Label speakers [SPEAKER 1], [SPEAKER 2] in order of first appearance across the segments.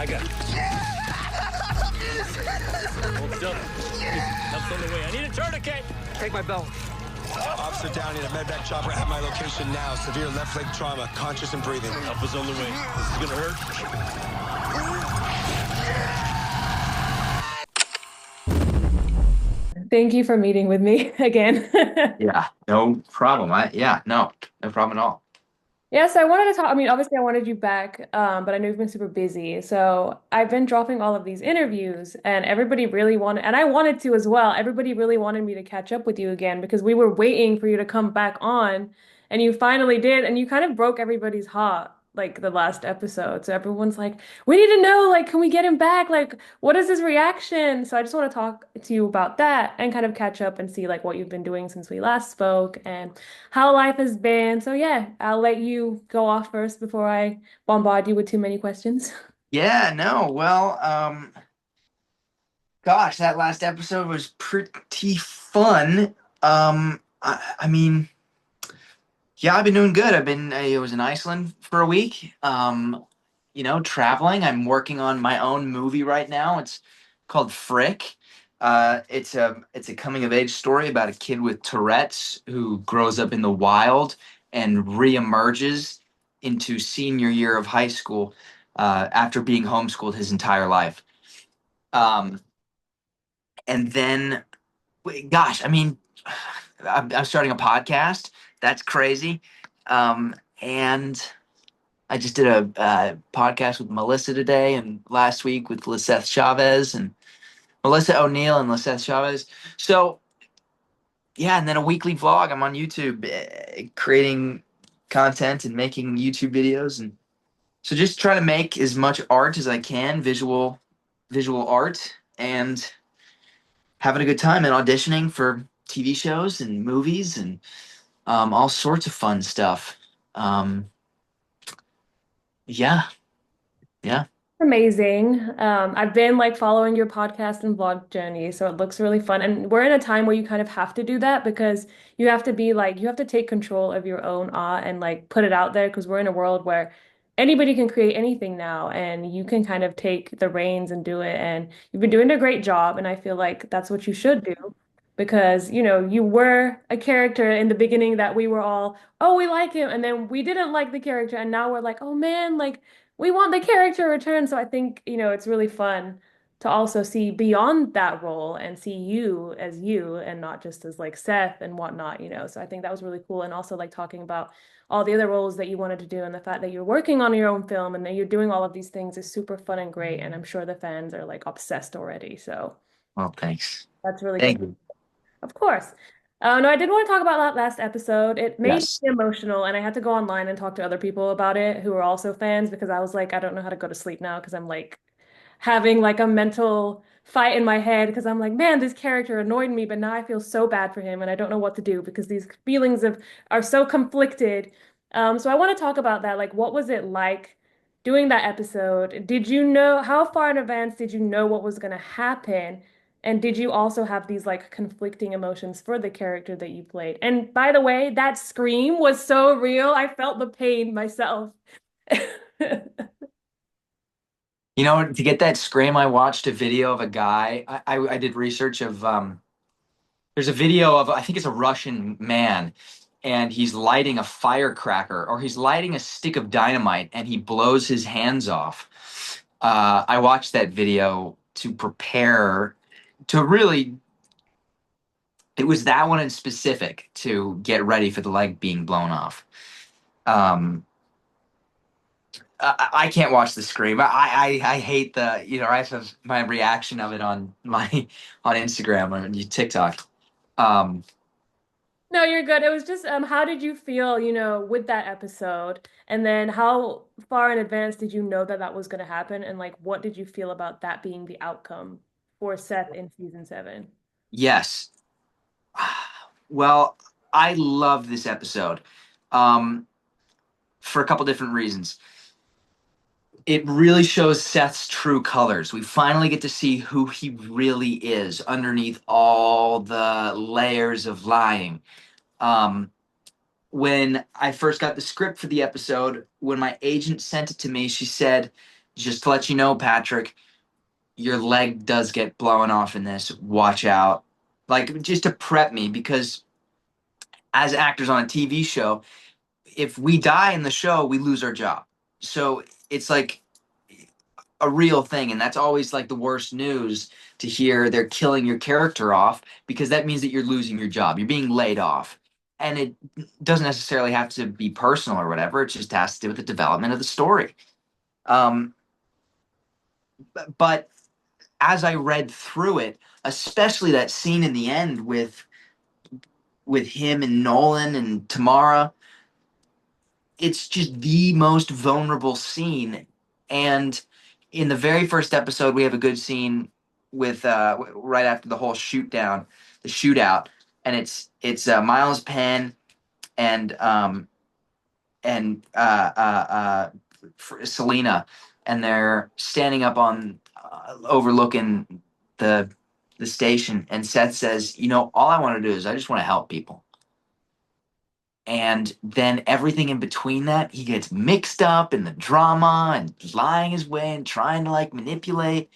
[SPEAKER 1] I got it. Hold still. Help's on the way. I need a tourniquet. Take my belt.
[SPEAKER 2] Officer Downey, the medvac chopper at my location now. Severe left leg trauma, conscious and breathing.
[SPEAKER 1] Help is on the way. This is gonna hurt.
[SPEAKER 3] Thank you for meeting with me again.
[SPEAKER 4] Yeah, no problem. No problem at all.
[SPEAKER 3] Yes, I wanted to talk. I mean, obviously, I wanted you back, but I know you've been super busy. So I've been dropping all of these interviews, and everybody really wanted, and I wanted to as well. Everybody really wanted me to catch up with you again because we were waiting for you to come back on, and you finally did, and you kind of broke everybody's heart, like the last episode. So everyone's like, "We need to know, like, can we get him back? Like, what is his reaction?" So I just want to talk to you about that and kind of catch up and see like what you've been doing since we last spoke and how life has been. So yeah, I'll let you go off first before I bombard you with too many questions.
[SPEAKER 4] Yeah, no, well, gosh, that last episode was pretty fun. I mean, yeah, I've been doing good. I was in Iceland for a week, traveling. I'm working on my own movie right now. It's called Frick. It's a coming of age story about a kid with Tourette's who grows up in the wild and reemerges into senior year of high school after being homeschooled his entire life. Um, and then, gosh, I mean, I'm starting a podcast. That's crazy. And I just did a podcast with Melissa today and last week with Liseth Chavez and Melissa O'Neill and Liseth Chavez. So, yeah, and then a weekly vlog. I'm on YouTube creating content and making YouTube videos. And so just trying to make as much art as I can, visual art, and having a good time and auditioning for TV shows and movies and all sorts of fun stuff. Yeah.
[SPEAKER 3] Amazing. I've been like following your podcast and vlog journey, so it looks really fun. And we're in a time where you kind of have to do that because you have to be like, you have to take control of your own art and like put it out there because we're in a world where anybody can create anything now and you can kind of take the reins and do it. And you've been doing a great job. And I feel like that's what you should do because, you were a character in the beginning that we were all, oh, we like him. And then we didn't like the character. And now we're like, oh man, like, we want the character return. So I think, it's really fun to also see beyond that role and see you as you and not just as like Seth and whatnot. So I think that was really cool. And also like talking about all the other roles that you wanted to do and the fact that you're working on your own film and that you're doing all of these things is super fun and great. And I'm sure the fans are like obsessed already. So
[SPEAKER 4] Well, thanks.
[SPEAKER 3] that's really
[SPEAKER 4] Thank
[SPEAKER 3] good.
[SPEAKER 4] you.
[SPEAKER 3] Of course. No, I did want to talk about that last episode. It made
[SPEAKER 4] Yes.
[SPEAKER 3] me emotional, and I had to go online and talk to other people about it who were also fans because I was like, I don't know how to go to sleep now because I'm like having like a mental fight in my head because I'm like, man, this character annoyed me, but now I feel so bad for him and I don't know what to do because these feelings of are so conflicted. So I want to talk about that. Like, what was it like doing that episode? Did you know how far in advance did you know what was going to happen? And did you also have these like conflicting emotions for the character that you played? And by the way, that scream was so real. I felt the pain myself.
[SPEAKER 4] To get that scream, I watched a video of a guy. I did research of there's a video of I think it's a Russian man, and he's lighting a firecracker or he's lighting a stick of dynamite and he blows his hands off. I watched that video to prepare to really. It was that one in specific to get ready for the leg being blown off. I can't watch the scream. I hate I have my reaction of it on my on Instagram or TikTok.
[SPEAKER 3] No, you're good. It was just how did you feel, with that episode? And then how far in advance did you know that that was going to happen? And like what did you feel about that being the outcome for Seth in season 7?
[SPEAKER 4] Yes. Well, I love this episode for a couple different reasons. It really shows Seth's true colors. We finally get to see who he really is underneath all the layers of lying. When I first got the script for the episode, when my agent sent it to me, she said, just to let you know, Patrick, your leg does get blown off in this. Watch out. Like, just to prep me, because as actors on a TV show, if we die in the show, we lose our job. So it's like a real thing, and that's always like the worst news to hear. They're killing your character off, because that means that you're losing your job. You're being laid off. And it doesn't necessarily have to be personal or whatever. It just has to do with the development of the story. Um, but as I read through it, especially that scene in the end with him and Nolan and Tamara, it's just the most vulnerable scene. And in the very first episode, we have a good scene with right after the whole the shootout, and it's Miles Penn and and Selena, and they're standing up on overlooking the the station, and Seth says, all I want to do is I just want to help people. And then everything in between that, he gets mixed up in the drama and lying his way and trying to like manipulate.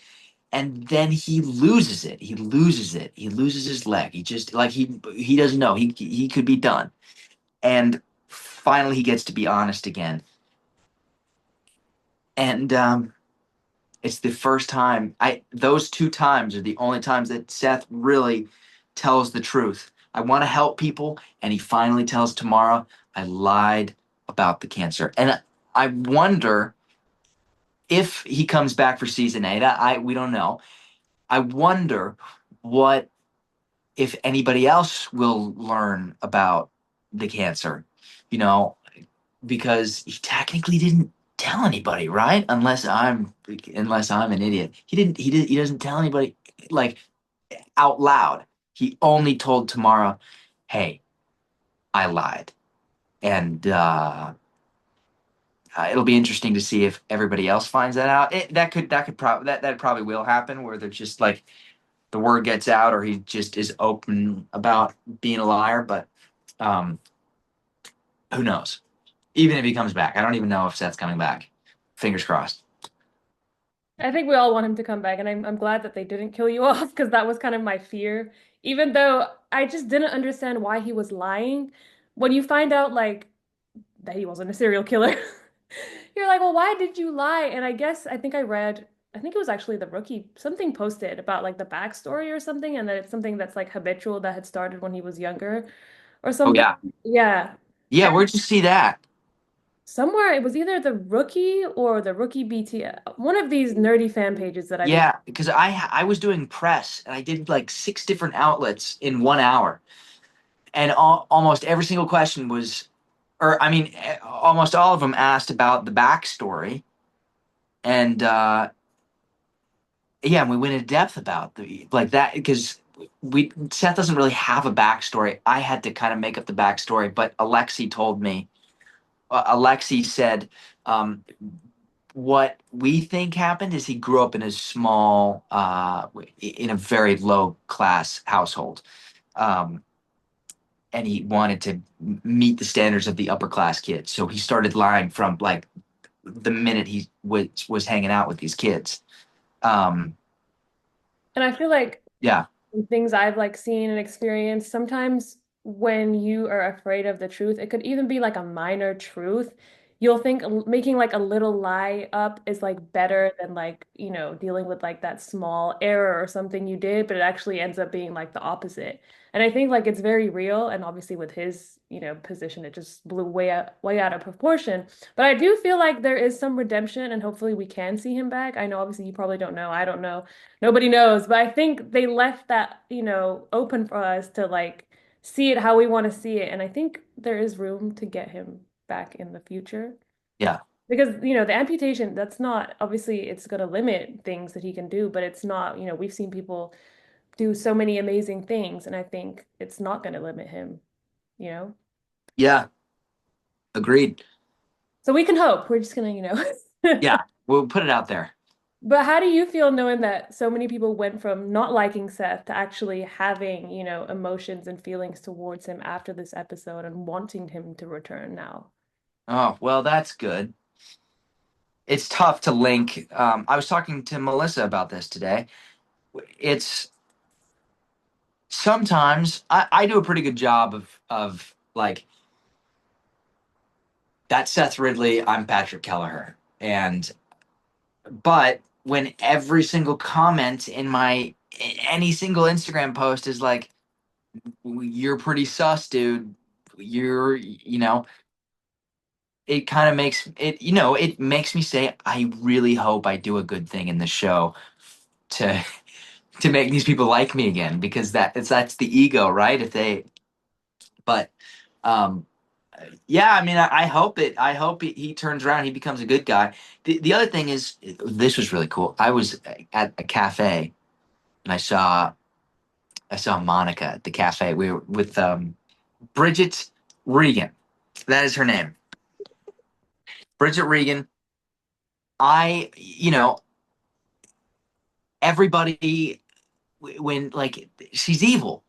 [SPEAKER 4] And then he loses it. He loses it. He loses his leg. He just like he doesn't know. He could be done. And finally he gets to be honest again. And it's the first time those two times are the only times that Seth really tells the truth. I want to help people, and he finally tells Tamara, I lied about the cancer. And I wonder if he comes back for season 8. We don't know. I wonder what if anybody else will learn about the cancer, you know, because he technically didn't tell anybody, right? Unless I'm an idiot. He doesn't tell anybody like out loud. He only told Tamara, "Hey, I lied." And it'll be interesting to see if everybody else finds that out. That probably will happen, where they're just like the word gets out, or he just is open about being a liar. But um, who knows? Even if he comes back, I don't even know if Seth's coming back. Fingers crossed.
[SPEAKER 3] I think we all want him to come back, and I'm glad that they didn't kill you off because that was kind of my fear. Even though I just didn't understand why he was lying. When you find out like that he wasn't a serial killer, you're like, well, why did you lie? And I think I read, I think it was actually the rookie, something posted about like the backstory or something, and that it's something that's like habitual that had started when he was younger or
[SPEAKER 4] Oh
[SPEAKER 3] something.
[SPEAKER 4] yeah,
[SPEAKER 3] Yeah.
[SPEAKER 4] yeah. Where'd you see that?
[SPEAKER 3] Somewhere it was either the rookie or the rookie BT, one of these nerdy fan pages that I've been.
[SPEAKER 4] Yeah, because I was doing press, and I did like 6 different outlets in 1 hour, and almost every single question was, or I mean, almost all of them asked about the backstory, and yeah, and we went in depth about the like that, because we Seth doesn't really have a backstory. I had to kind of make up the backstory, but Alexi told me. Alexi said, um, what we think happened is he grew up in a small, in a very low class household. Um, and he wanted to meet the standards of the upper class kids. So he started lying from like the minute he was hanging out with these kids. Um,
[SPEAKER 3] And I feel like
[SPEAKER 4] yeah,
[SPEAKER 3] things I've like seen and experienced, sometimes when you are afraid of the truth, it could even be like a minor truth. You'll think making like a little lie up is like better than like, dealing with like that small error or something you did, but it actually ends up being like the opposite. And I think like it's very real. And obviously with his, position, it just blew way out of proportion. But I do feel like there is some redemption and hopefully we can see him back. I know obviously you probably don't know. I don't know. Nobody knows, but I think they left that, open for us to like see it how we want to see it. And I think there is room to get him back in the future.
[SPEAKER 4] yeah,
[SPEAKER 3] Because, the amputation, that's not obviously it's going to limit things that he can do, but it's not, we've seen people do so many amazing things, and I think it's not going to limit him, you know?
[SPEAKER 4] yeah, agreed.
[SPEAKER 3] So we can hope. We're just gonna,
[SPEAKER 4] Yeah, we'll put it out there.
[SPEAKER 3] But how do you feel knowing that so many people went from not liking Seth to actually having, emotions and feelings towards him after this episode and wanting him to return now?
[SPEAKER 4] Oh, well, that's good. it's tough to link. I was talking to Melissa about this today. It's sometimes I do a pretty good job of like that's Seth Ridley, I'm Patrick Keleher. And but when every single comment in my any single Instagram post is like, you're pretty sus, dude. It kind of makes it, it makes me say, I really hope I do a good thing in the show to to make these people like me again, because that's the ego, right? If they, but um yeah, I mean, I hope he turns around, he becomes a good guy. The other thing is, this was really cool. I was at a cafe and I saw Monica at the cafe. We were with Bridget Regan. That is her name. Bridget Regan. Everybody, when like she's evil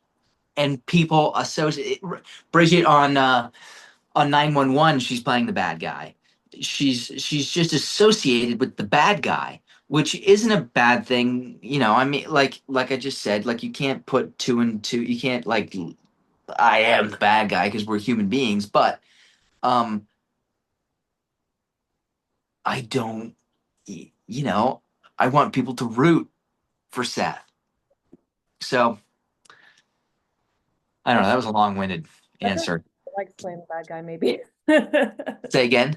[SPEAKER 4] and people associate Bridget on 911, she's playing the bad guy. She's just associated with the bad guy, which isn't a bad thing. I mean, like I just said, like you can't put two and two. You can't like I am the bad guy because we're human beings, but um I don't you know, I want people to root for Seth. So I don't know, that was a long-winded
[SPEAKER 3] I feel
[SPEAKER 4] answer.
[SPEAKER 3] like playing the bad guy, maybe.
[SPEAKER 4] Say again?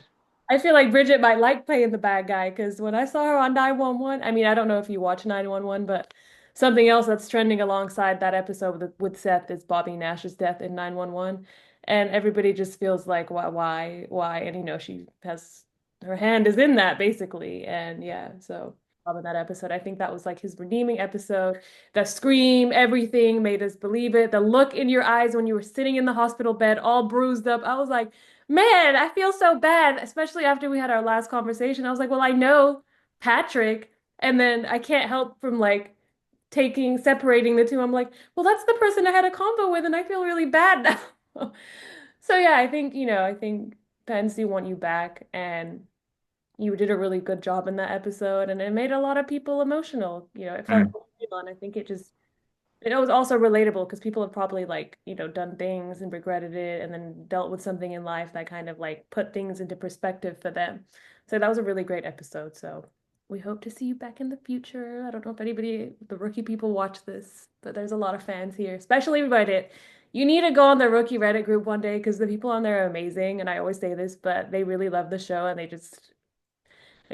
[SPEAKER 3] I feel like Bridget might like playing the bad guy because when I saw her on 911, I mean, I don't know if you watch 911, but something else that's trending alongside that episode with Seth is Bobby Nash's death in 911. And everybody just feels like, why? And she has her hand is in that basically. And yeah, so in that episode, I think that was like his redeeming episode. The scream, everything made us believe it. The look in your eyes when you were sitting in the hospital bed, all bruised up. I was like, man, I feel so bad, especially after we had our last conversation. I was like, well, I know Patrick, and then I can't help from like separating the two. I'm like, well, that's the person I had a convo with, and I feel really bad now. So yeah, I think fans do want you back, and you did a really good job in that episode, and it made a lot of people emotional. It felt
[SPEAKER 4] Mm,
[SPEAKER 3] real, and I think it was also relatable because people have probably like, done things and regretted it and then dealt with something in life that kind of like put things into perspective for them. So that was a really great episode. So we hope to see you back in the future. I don't know if the rookie people watch this, but there's a lot of fans here, especially Reddit. You need to go on the rookie Reddit group one day because the people on there are amazing. And I always say this, but they really love the show and they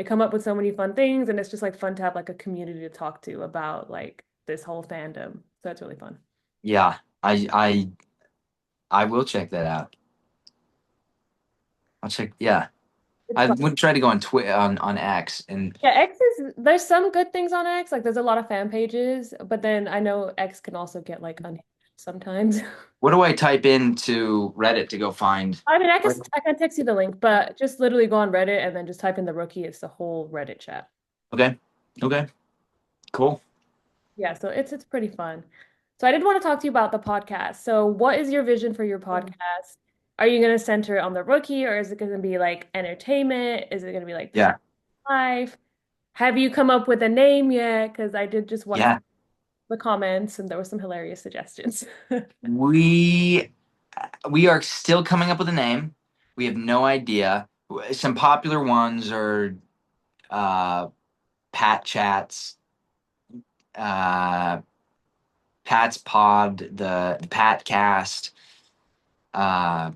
[SPEAKER 3] come up with so many fun things, and it's just like fun to have like a community to talk to about like this whole fandom. So it's really fun.
[SPEAKER 4] yeah, I will check that out. I'll check. Yeah,
[SPEAKER 3] It's
[SPEAKER 4] I
[SPEAKER 3] fun.
[SPEAKER 4] would try to go on on X, and
[SPEAKER 3] Yeah, there's some good things on X. Like there's a lot of fan pages, but then I know X can also get like unhinged sometimes.
[SPEAKER 4] what do I type into Reddit to go find?
[SPEAKER 3] I mean, I can text you the link, but just literally go on Reddit and then just type in the rookie. It's the whole Reddit chat.
[SPEAKER 4] Okay, okay, cool.
[SPEAKER 3] Yeah, so it's pretty fun. So I did want to talk to you about the podcast. So what is your vision for your podcast? Are you going to center it on the rookie, or is it going to be like entertainment? Is it going to be like
[SPEAKER 4] Yeah,
[SPEAKER 3] life? Have you come up with a name yet? Because I did just watch
[SPEAKER 4] yeah.
[SPEAKER 3] the comments and there were some hilarious suggestions.
[SPEAKER 4] We we are still coming up with a name. We have no idea. Some popular ones are uh, Pat Chats, uh, Pat's Pod, the Pat Cast. Uh,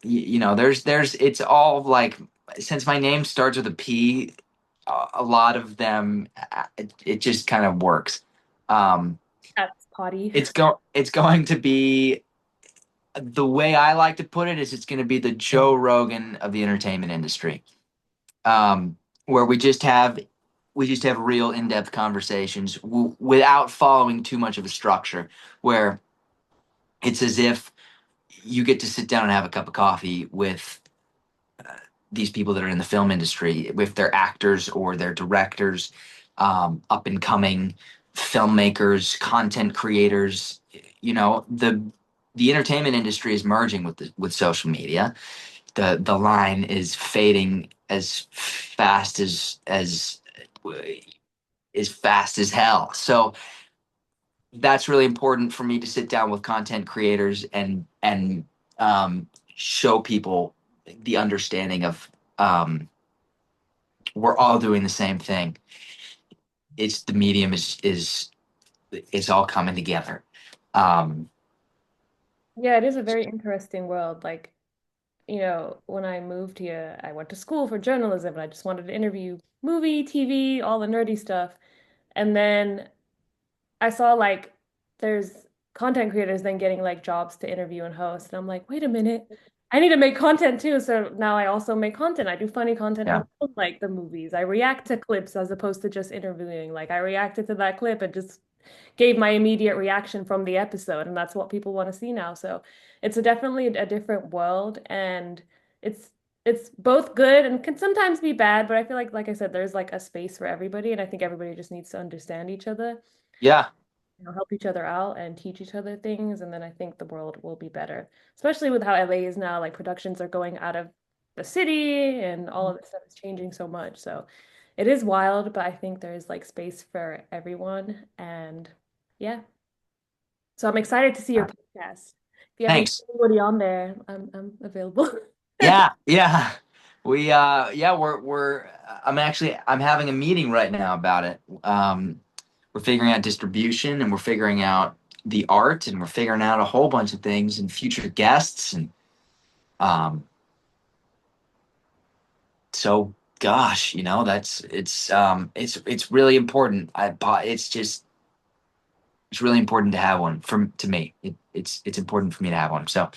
[SPEAKER 4] there's it's all like, since my name starts with a P, a lot of them, it just kind of works. Um,
[SPEAKER 3] That's potty.
[SPEAKER 4] it's going to be, the way I like to put it is, it's going to be the Joe Rogan of the entertainment industry, where we just have real in-depth conversations without following too much of a structure, where it's as if you get to sit down and have a cup of coffee with these people that are in the film industry, if they're actors or they're directors, up and coming filmmakers, content creators. The entertainment industry is merging with social media. The line is fading as fast as hell. So that's really important for me to sit down with content creators and show people the understanding of we're all doing the same thing. It's the medium is it's all coming together. Um,
[SPEAKER 3] Yeah, it is a very interesting world. Like, when I moved here, I went to school for journalism and I just wanted to interview movie, TV, all the nerdy stuff. And then I saw like there's content creators then getting like jobs to interview and host. And I'm like, wait a minute, I need to make content too. So now I also make content. I do funny content
[SPEAKER 4] yeah,
[SPEAKER 3] around like the movies. I react to clips as opposed to just interviewing. Like I reacted to that clip and just gave my immediate reaction from the episode. And that's what people want to see now. So it's definitely a different world. And it's it's both good and can sometimes be bad, but I feel like I said, there's like a space for everybody. And I think everybody just needs to understand each other,
[SPEAKER 4] yeah,
[SPEAKER 3] help each other out and teach each other things. And then I think the world will be better, especially with how LA is now. Like productions are going out of the city and all of this stuff is changing so much. So it is wild, but I think there's like space for everyone. And yeah, so I'm excited to see your podcast. If you ever get
[SPEAKER 4] thanks.
[SPEAKER 3] anybody on there, I'm available.
[SPEAKER 4] Yeah, yeah. We're I'm having a meeting right now about it. We're figuring out distribution and we're figuring out the art and we're figuring out a whole bunch of things and future guests and um so gosh, that's it's really important. It's really important to have one to me. It's important for me to have one. So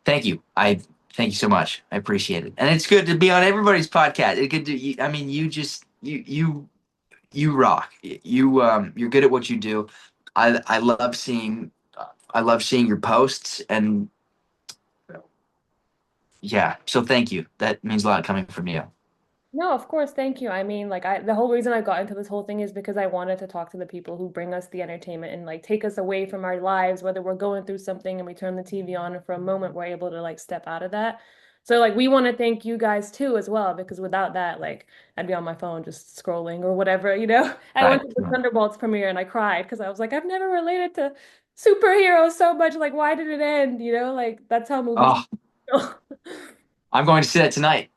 [SPEAKER 4] thank you. I thank you so much. I appreciate it. And it's good to be on everybody's podcast. It could do. I mean, you rock. You're good at what you do. I love seeing your posts and yeah. So thank you. That means a lot coming from you.
[SPEAKER 3] No, of course, thank you. I mean, like the whole reason I got into this whole thing is because I wanted to talk to the people who bring us the entertainment and like take us away from our lives, whether we're going through something and we turn the TV on and for a moment we're able to like step out of that. So like we want to thank you guys too as well, because without that, like I'd be on my phone just scrolling or whatever. I
[SPEAKER 4] Right.
[SPEAKER 3] went to the Thunderbolts premiere and I cried because I was like, I've never related to superheroes so much. Like, why did it end? Like that's how movies
[SPEAKER 4] Oh,
[SPEAKER 3] feel.
[SPEAKER 4] I'm going to see that tonight.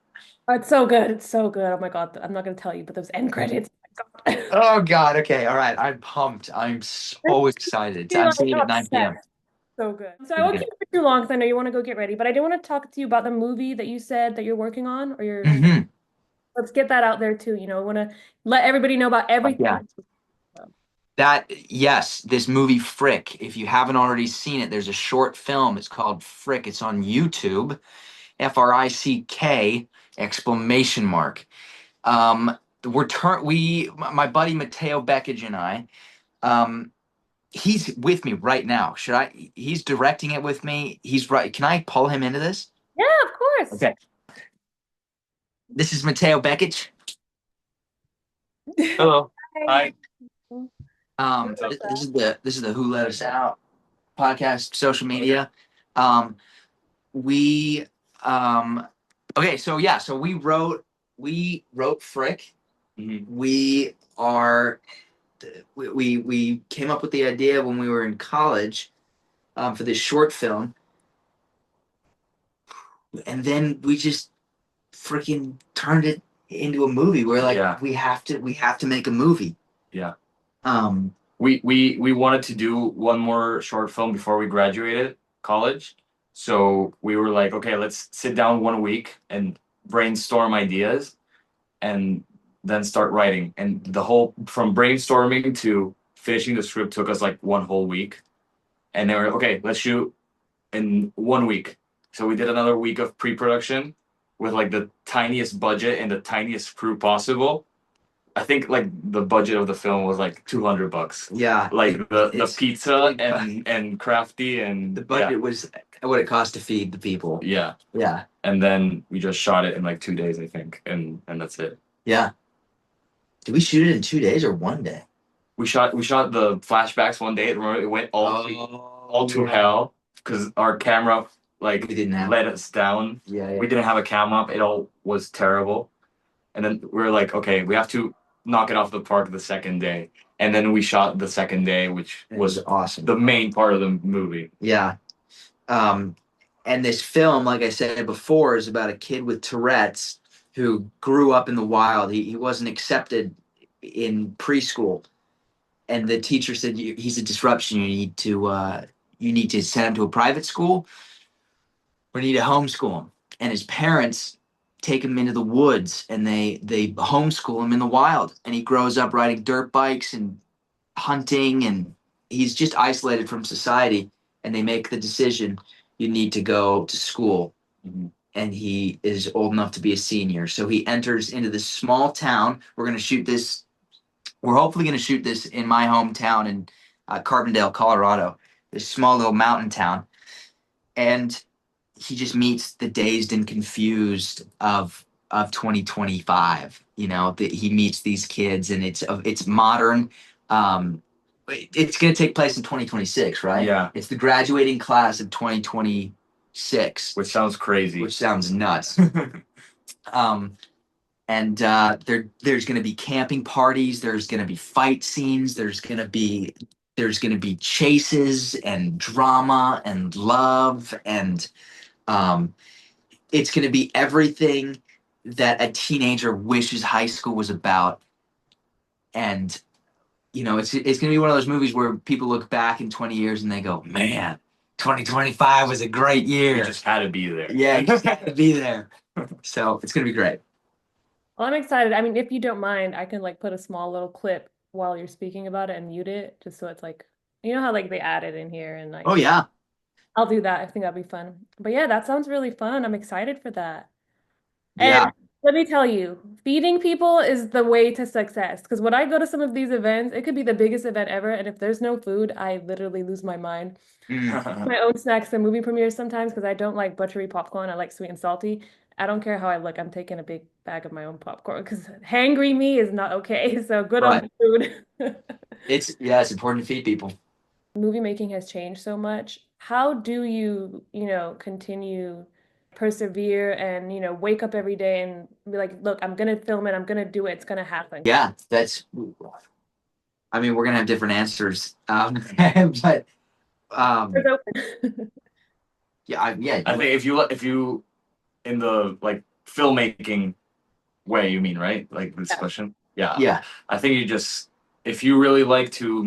[SPEAKER 3] Oh, it's so good. It's so good. Oh my God. I'm not gonna tell you, but those end credits. Oh my God.
[SPEAKER 4] Oh God. Okay. All right. I'm pumped. I'm so excited.
[SPEAKER 3] You're
[SPEAKER 4] I'm
[SPEAKER 3] like
[SPEAKER 4] seeing it at 9 p.m.
[SPEAKER 3] obsessed. So good. So I won't keep you for too long because I know you want to go get ready, but I did want to talk to you about the movie that you said that you're working on, or
[SPEAKER 4] Hmm.
[SPEAKER 3] let's get that out there too. I want to let everybody know about everything.
[SPEAKER 4] Yeah. Yes, this movie Frick. If you haven't already seen it, there's a short film. It's called Frick. It's on YouTube. FRICK exclamation mark. My buddy Mateo Beckage and I, um, he's with me right now. He's directing it with me. He's right. Can I pull him into this?
[SPEAKER 3] Yeah, of course.
[SPEAKER 4] Okay. This is Mateo Beckage. Hello. Hi. This is the Who Let Us Out podcast, social media. We okay, so yeah, so we wrote Frick. Mm-hmm. We came up with the idea when we were in college for this short film, and then we just freaking turned it into a movie. We're like, yeah, we have to make a movie. Yeah. We wanted to do one more short film before we graduated college. So we were like, okay, let's sit down 1 week and brainstorm ideas and then start writing. And the whole from brainstorming to finishing the script took us like 1 whole week. And they were okay, let's shoot in 1 week. So we did another week of pre-production with like the tiniest budget and the tiniest crew possible. I think like the budget of the film was like $200. Yeah, like the pizza and crafty and the budget was what it cost to feed the people. Yeah, yeah. And then we just shot it in like 2 days, I think, and that's it. Yeah. Did we shoot it in 2 days or one day? We shot the flashbacks one day. Remember, it went all to hell because our camera like we didn't let us down. Yeah, yeah. We didn't have a camera up. It all was terrible.
[SPEAKER 5] And then we were like, okay, we have to knock it off the park the second day. And then we shot the second day, which
[SPEAKER 4] It was
[SPEAKER 5] was
[SPEAKER 4] awesome.
[SPEAKER 5] the main part of the movie.
[SPEAKER 4] Yeah. And this film, like I said before, is about a kid with Tourette's who grew up in the wild. He wasn't accepted in preschool, and the teacher said, he's a disruption. You need to send him to a private school, or you need to homeschool him." And his parents take him into the woods, and they homeschool him in the wild, and he grows up riding dirt bikes and hunting, and he's just isolated from society. And they make the decision, you need to go to school.
[SPEAKER 5] Mhm.
[SPEAKER 4] And he is old enough to be a senior, so he enters into this small town. We're hopefully going to shoot this in my hometown in Carbondale, Colorado, this small little mountain town. And he just meets the dazed and confused of 2025. He meets these kids, and it's modern. It's going to take place in 2026, right?
[SPEAKER 5] Yeah.
[SPEAKER 4] It's the graduating class of 2026,
[SPEAKER 5] Which sounds crazy.
[SPEAKER 4] which sounds nuts. And there's going to be camping parties. There's going to be fight scenes. There's going to be chases and drama and love, and it's going to be everything that a teenager wishes high school was about. And it's going to be one of those movies where people look back in 20 years and they go, "Man, 2025 was a great year."
[SPEAKER 5] You just had to be there.
[SPEAKER 4] Yeah, you just had to be there. So it's going to be great.
[SPEAKER 3] Well, I'm excited. I mean, if you don't mind, I can like put a small little clip while you're speaking about it and mute it, just so it's like, you know how like they add it in here and like
[SPEAKER 4] Oh yeah.
[SPEAKER 3] I'll do that. I think that'd be fun. But yeah, that sounds really fun. I'm excited for that. And
[SPEAKER 4] Yeah.
[SPEAKER 3] let me tell you, feeding people is the way to success. Because when I go to some of these events, it could be the biggest event ever, and if there's no food, I literally lose my mind. My own snacks and movie premieres sometimes because I don't like buttery popcorn. I like sweet and salty. I don't care how I look. I'm taking a big bag of my own popcorn because hangry me is not okay. So good on
[SPEAKER 4] Right.
[SPEAKER 3] the food.
[SPEAKER 4] It's important to feed people.
[SPEAKER 3] Movie making has changed so much. How do you, continue, persevere and, wake up every day and be like, look, I'm gonna film it, I'm gonna do it, it's gonna happen.
[SPEAKER 4] Yeah, I mean, we're gonna have different answers. But
[SPEAKER 3] It's open.
[SPEAKER 4] yeah.
[SPEAKER 5] I think if you in the like filmmaking way, you mean, right? Like this
[SPEAKER 3] Yeah.
[SPEAKER 5] question. Yeah.
[SPEAKER 4] Yeah.
[SPEAKER 5] I think if you really like to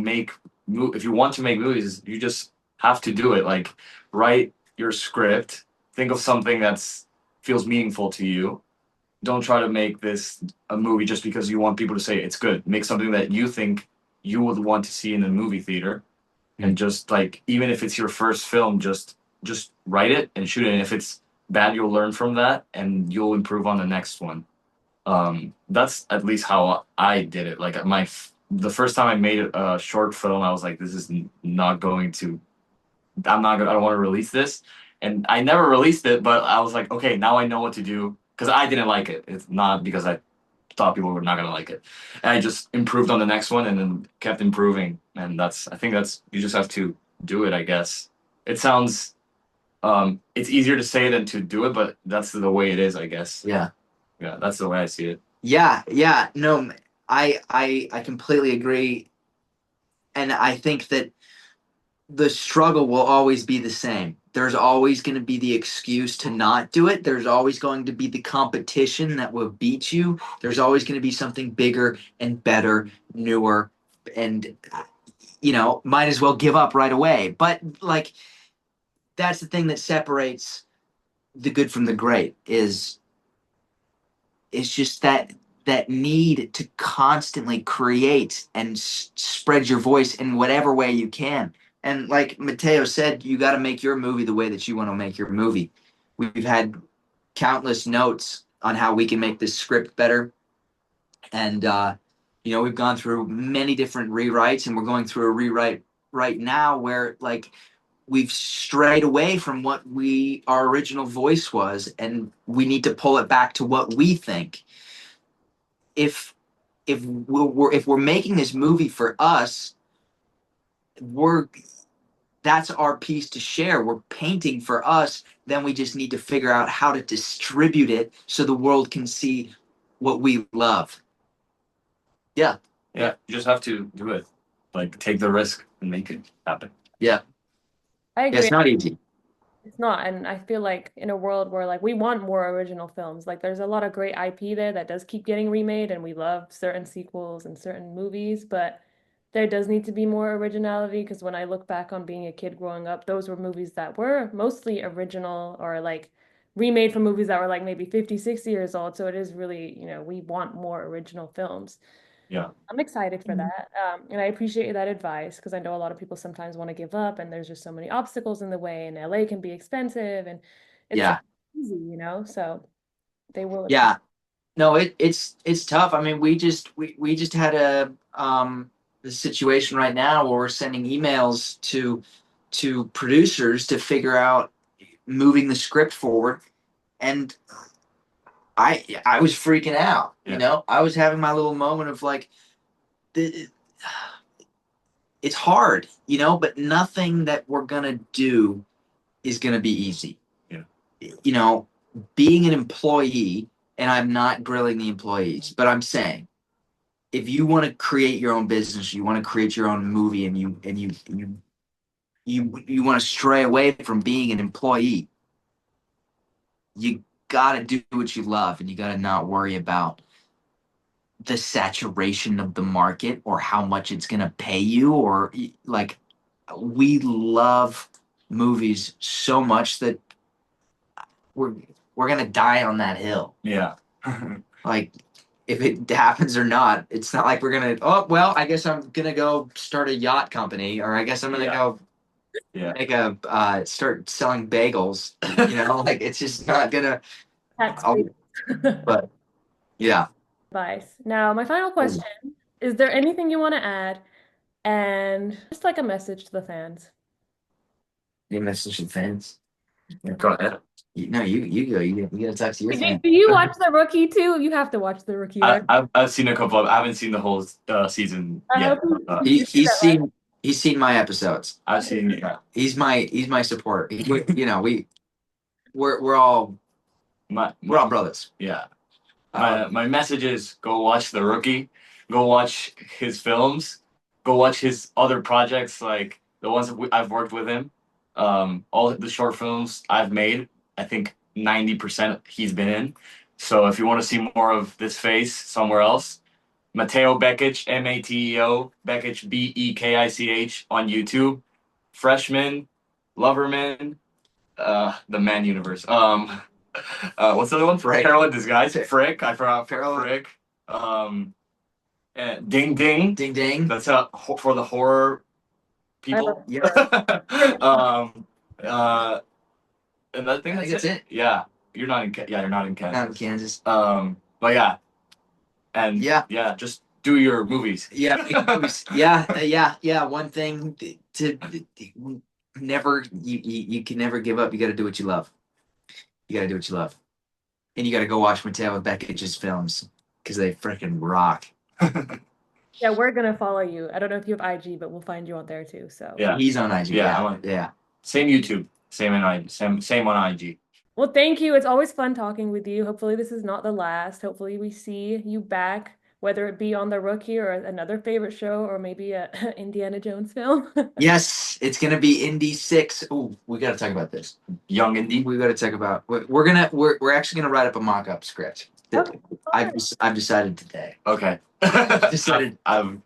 [SPEAKER 5] if you want to make movies, you just have to do it. Like, write your script, think of something that's feels meaningful to you. Don't try to make this a movie just because you want people to say it's good. Make something that you think you would want to see in a movie theater, and just like, even if it's your first film, just write it and shoot it. And if it's bad, you'll learn from that and you'll improve on the next one. That's at least how I did it. Like the first time I made a short film, I was like, this is not going to. I don't want to release this, and I never released it. But I was like, okay, now I know what to do because I didn't like it. It's not because I thought people were not gonna like it. And I just improved on the next one and then kept improving. And I think that's you just have to do it. I guess it sounds. It's easier to say than to do it, but that's the way it is, I guess.
[SPEAKER 4] Yeah.
[SPEAKER 5] Yeah, that's the way I see it.
[SPEAKER 4] Yeah. No, I completely agree. And I think that the struggle will always be the same. There's always going to be the excuse to not do it. There's always going to be the competition that will beat you. There's always going to be something bigger and better, newer, and might as well give up right away. But like, that's the thing that separates the good from the great is just that need to constantly create and spread your voice in whatever way you can. And like Matteo said, you got to make your movie the way that you want to make your movie. We've had countless notes on how we can make this script better. And, we've gone through many different rewrites, and we're going through a rewrite right now where like we've strayed away from what our original voice was, and we need to pull it back to what we think. If we're making this movie for us, that's our piece to share. We're painting for us. Then we just need to figure out how to distribute it so the world can see what we love. Yeah.
[SPEAKER 5] Yeah, you just have to do it. Like, take the risk and make it happen.
[SPEAKER 4] Yeah.
[SPEAKER 3] I
[SPEAKER 4] Yeah,
[SPEAKER 3] agree.
[SPEAKER 4] it's not easy.
[SPEAKER 3] It's not, and I feel like in a world where like we want more original films, like there's a lot of great IP there that does keep getting remade, and we love certain sequels and certain movies, but there does need to be more originality because when I look back on being a kid growing up, those were movies that were mostly original or like remade from movies that were like maybe 50, 60 years old. So it is really, we want more original films.
[SPEAKER 5] Yeah.
[SPEAKER 3] I'm excited for
[SPEAKER 4] Mhm.
[SPEAKER 3] that. And I appreciate that advice because I know a lot of people sometimes want to give up and there's just so many obstacles in the way, and LA can be expensive and it's
[SPEAKER 4] Yeah.
[SPEAKER 3] easy. So they will.
[SPEAKER 4] Yeah. No, it's tough. I mean, we just had a situation right now where we're sending emails to producers to figure out moving the script forward, and I was freaking out.
[SPEAKER 5] Yeah.
[SPEAKER 4] I was having my little moment of like, it's hard, but nothing that we're gonna do is gonna be easy.
[SPEAKER 5] Yeah.
[SPEAKER 4] Being an employee, and I'm not grilling the employees, but I'm saying, if you want to create your own business, you want to create your own movie, and you want to stray away from being an employee, you got to do what you love, and you got to not worry about the saturation of the market or how much it's going to pay you, or like, we love movies so much that we're we're going to die on that hill.
[SPEAKER 5] Yeah.
[SPEAKER 4] Like, if it happens or not, it's not like we're gonna, oh well, I guess I'm gonna go start a yacht company, or I guess I'm gonna go make start selling bagels. Like, it's just not gonna.
[SPEAKER 3] Tax
[SPEAKER 4] I'll,
[SPEAKER 3] free
[SPEAKER 4] but yeah.
[SPEAKER 3] advice. Now, my final question, is there anything you want to add and just like a message to the fans?
[SPEAKER 4] Any message to fans?
[SPEAKER 5] Go ahead.
[SPEAKER 4] No, you go. You gotta talk to your
[SPEAKER 3] Do,
[SPEAKER 4] fans.
[SPEAKER 3] do you watch The Rookie too? You have to watch The Rookie, right?
[SPEAKER 5] I've seen a couple of. I haven't seen the whole season
[SPEAKER 3] I
[SPEAKER 5] yet.
[SPEAKER 3] hope
[SPEAKER 4] He's seen my episodes.
[SPEAKER 5] I've seen. Yeah.
[SPEAKER 4] He's my support. We're all
[SPEAKER 5] My
[SPEAKER 4] brothers.
[SPEAKER 5] Yeah. My message is, go watch The Rookie, go watch his films, go watch his other projects, like the ones that I've worked with him. All the short films I've made, I think 90% he's been in. So if you want to see more of this face somewhere else, Mateo Bekich, Mateo Bekich, Bekich on YouTube. Freshman, Loverman, the Man Universe. What's the other one?
[SPEAKER 4] Frick.
[SPEAKER 5] Carol in Disguise. Frick. I forgot Frick. And Ding Ding.
[SPEAKER 4] Ding ding.
[SPEAKER 5] That's for the horror people.
[SPEAKER 4] Yeah.
[SPEAKER 5] And I think that's
[SPEAKER 4] it.
[SPEAKER 5] Yeah. You're not in. You're not in Kansas.
[SPEAKER 4] Not in Kansas.
[SPEAKER 5] But yeah. And
[SPEAKER 4] yeah,
[SPEAKER 5] just do your movies.
[SPEAKER 4] Yeah, yeah. One thing to never, you can never give up. You got to do what you love. You got to do what you love, and you got to go watch Mateo Bekich's films because they freaking rock.
[SPEAKER 3] Yeah, we're gonna follow you. I don't know if you have IG, but we'll find you on there too. So
[SPEAKER 5] Yeah,
[SPEAKER 4] he's on IG. Yeah.
[SPEAKER 5] Same YouTube, same on IG, same on IG.
[SPEAKER 3] well, thank you. It's always fun talking with you. Hopefully, this is not the last. Hopefully, we see you back, whether it be on The Rookie or another favorite show, or maybe a Indiana Jones film.
[SPEAKER 4] Yes, it's gonna be Indy 6. Oh, we got to talk about this. Young Indy. We got to talk about. We're actually gonna write up a mock-up script.
[SPEAKER 3] Okay.
[SPEAKER 4] I've decided today.
[SPEAKER 5] Okay.
[SPEAKER 4] Decided.
[SPEAKER 5] I've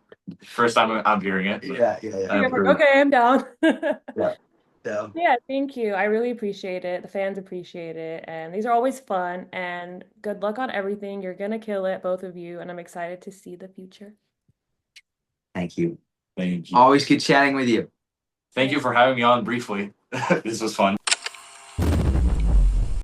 [SPEAKER 5] first time I'm hearing it.
[SPEAKER 4] Yeah.
[SPEAKER 3] You're like, okay, I'm down.
[SPEAKER 4] So.
[SPEAKER 3] Yeah, thank you. I really appreciate it. The fans appreciate it. And these are always fun. And good luck on everything. You're gonna kill it, both of you. And I'm excited to see the future.
[SPEAKER 4] Thank you.
[SPEAKER 5] Thank you.
[SPEAKER 4] Always good chatting with you.
[SPEAKER 5] Thank you for having me on briefly. This was fun.